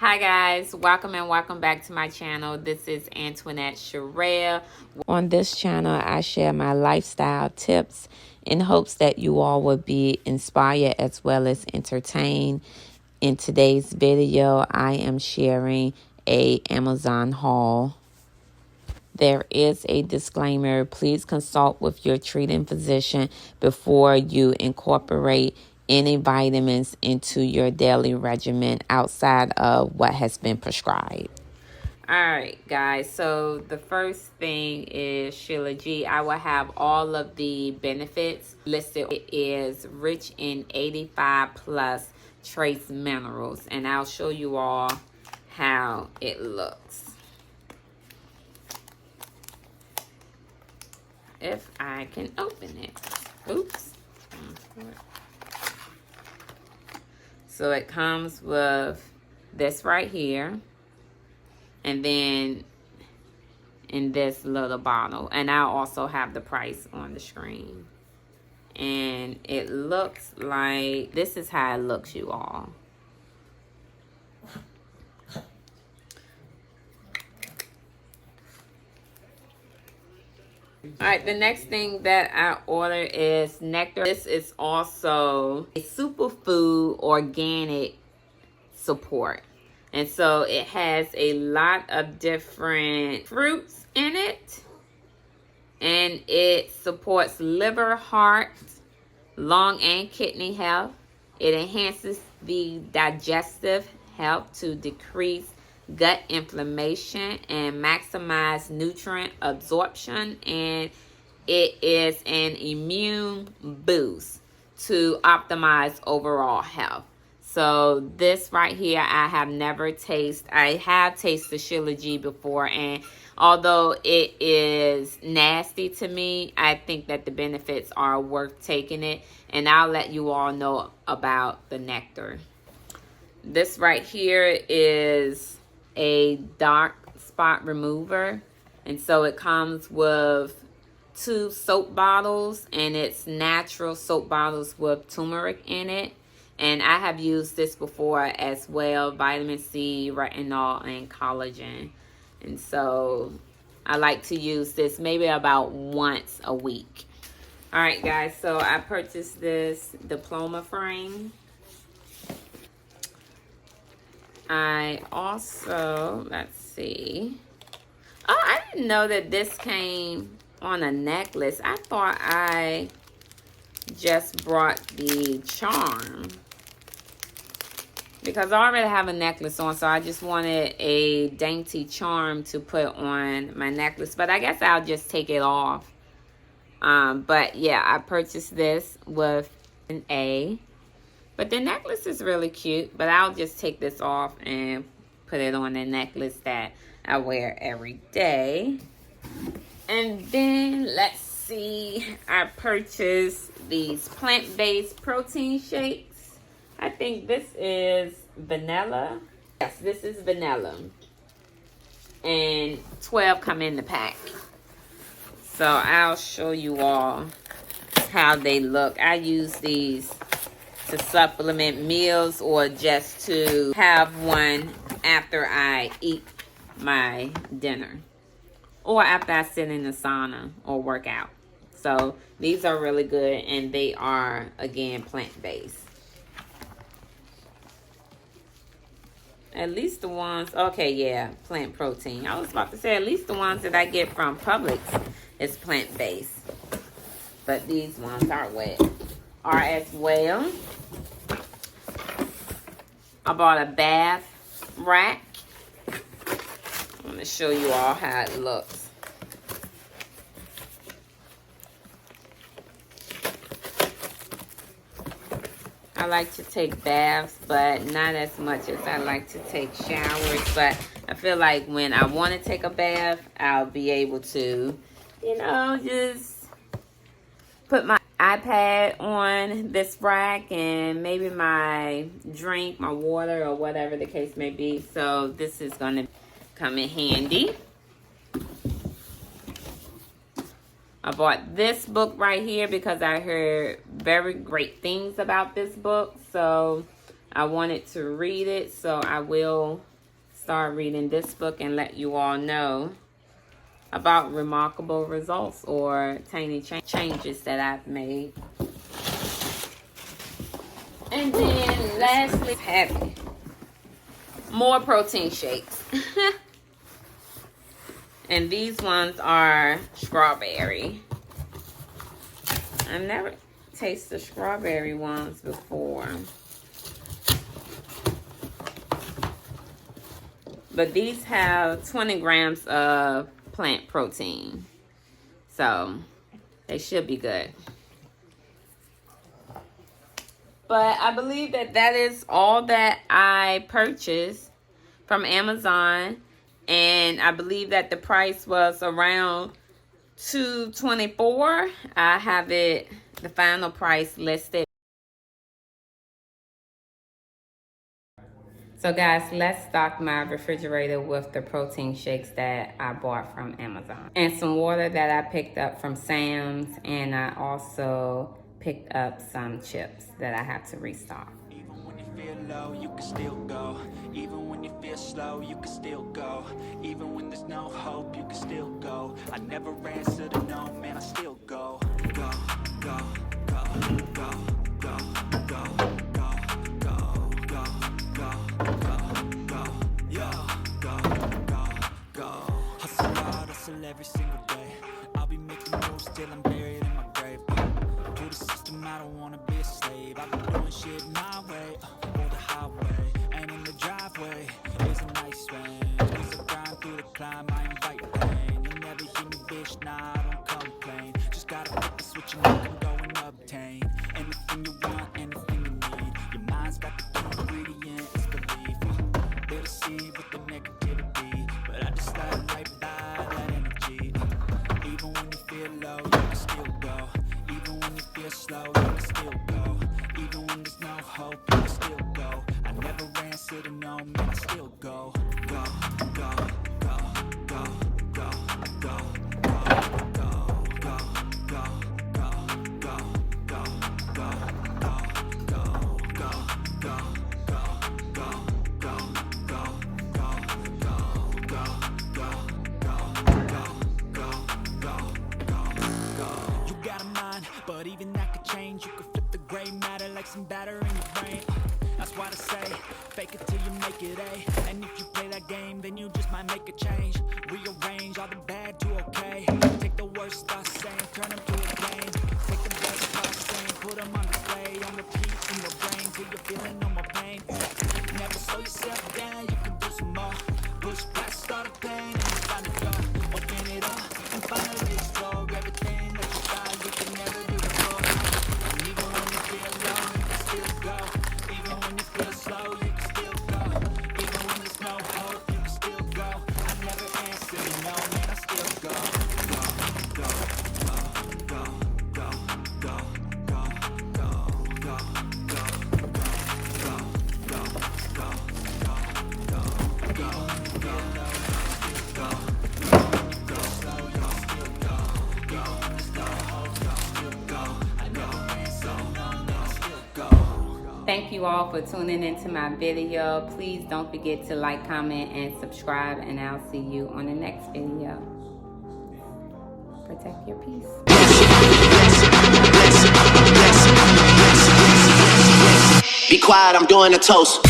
Hi guys, welcome and welcome back to my channel. This is Antoinette Sherelle. On this channel, I share my lifestyle tips in hopes that you all will be inspired as well as entertained. In today's video, I am sharing a Amazon haul. There is a disclaimer. Please consult with your treating physician before you incorporate any vitamins into your daily regimen outside of what has been prescribed. All right, guys. So the first thing is Shilajit. I will have all of the benefits listed. It is rich in 85 plus trace minerals, and I'll show you all how it looks. If I can open it. Oops. So it comes with this right here. And then in this little bottle. And I'll also have the price on the screen. And it looks like, this is how it looks, you all. Alright, the next thing that I ordered is nectar. This is also a superfood organic support. And so it has a lot of different fruits in it. And it supports liver, heart, lung, and kidney health. It enhances the digestive health to decrease gut inflammation and maximize nutrient absorption, and it is an immune boost to optimize overall health. So this right here, I have never tasted. I have tasted Shilajit before, and although it is nasty to me, I think that the benefits are worth taking it, and I'll let you all know about the nectar. This right here is a dark spot remover, and so it comes with 2 soap bottles, and it's natural soap bottles with turmeric in it. And I have used this before as well, vitamin C, retinol, and collagen. And so I like to use this maybe about once a week. All right, guys, so I purchased this diploma frame. I also, let's see. Oh, I didn't know that this came on a necklace. I thought I just brought the charm, because I already have a necklace on, so I just wanted a dainty charm to put on my necklace. But I guess I'll just take it off. But yeah, I purchased this with an A. But the necklace is really cute, but I'll just take this off and put it on the necklace that I wear every day. And then, let's see, I purchased these plant-based protein shakes. I think this is vanilla. Yes, this is vanilla. And 12 come in the pack. So I'll show you all how they look. I use these to supplement meals or just to have one after I eat my dinner, or after I sit in the sauna or work out. So these are really good, and they are, again, plant-based. At least the ones, okay, yeah, plant protein. I was about to say, at least the ones that I get from Publix is plant-based. But these ones are as well. I bought a bath rack. I'm going to show you all how it looks. I like to take baths, but not as much as I like to take showers. But I feel like when I want to take a bath, I'll be able to, you know, just put my iPad on this rack and maybe my drink, my water, or whatever the case may be. So this is going to come in handy. I bought this book right here because I heard very great things about this book. So I wanted to read it. So I will start reading this book and let you all know about remarkable results or tiny changes that I've made. And then lastly, having more protein shakes. And these ones are strawberry. I've never tasted the strawberry ones before. But these have 20 grams of plant protein. So they should be good. But I believe that is all that I purchased from Amazon. And I believe that the price was around $224. I have it, the final price listed. So guys, let's stock my refrigerator with the protein shakes that I bought from Amazon. And some water that I picked up from Sam's. And I also picked up some chips that I have to restock. Even when you feel low, you can still go. Even when you feel slow, you can still go. Even when there's no hope, you can still go. I never answer to no, man, I still go. Go, go, go, go, go, go, go, go, go, go, go, go. Hustle hard, hustle every single day. I'll be making moves till I'm buried in my grave. To the system, I don't wanna be a slave. I've been doing shit my way, or the highway. And in the driveway is a nice range. As I grind through the climb, I invite pain. You'll never hear me, bitch, nah, I don't complain. Just gotta flip the switch and you can go and obtain anything you want, anything you need. Your mind's got the key ingredient, it's belief. They'll deceive with the negativity, but I just slide right by that energy. Even when you feel low, you can still go. Even when you feel slow, you can still go. Even when there's no hope, you can still go. I never answer to no, man, I still go. Go, go, go, go, go, go, go, go, go, go, go, go, go, go, go, go, go, you got a mind, but even that could change. You could flip the gray matter like some batter in your brain. That's why I say, fake it till you make it A. And if you play that game, then you just might make a change. Rearrange all the bad to okay. Take the worst thoughts saying, turn them to a game. Take the best thoughts saying, put them on display. On repeat in your brain till you're feeling no more pain. Never slow yourself down, you can do some more. Push past all the pain and you find a door. Open it up and finally explore everything that you thought you could never do before. And even when you feel low, you can still go. Even when you feel slow, you can still go. Even when there's no hope, you can still go. I never answer to no, man, I still go. Go, go, go, go, go, go, go, go, go, go, Thank you all for tuning into my video. Please don't forget to like, comment, and subscribe, and I'll see you on the next video. Protect your peace. Be quiet, I'm doing a toast.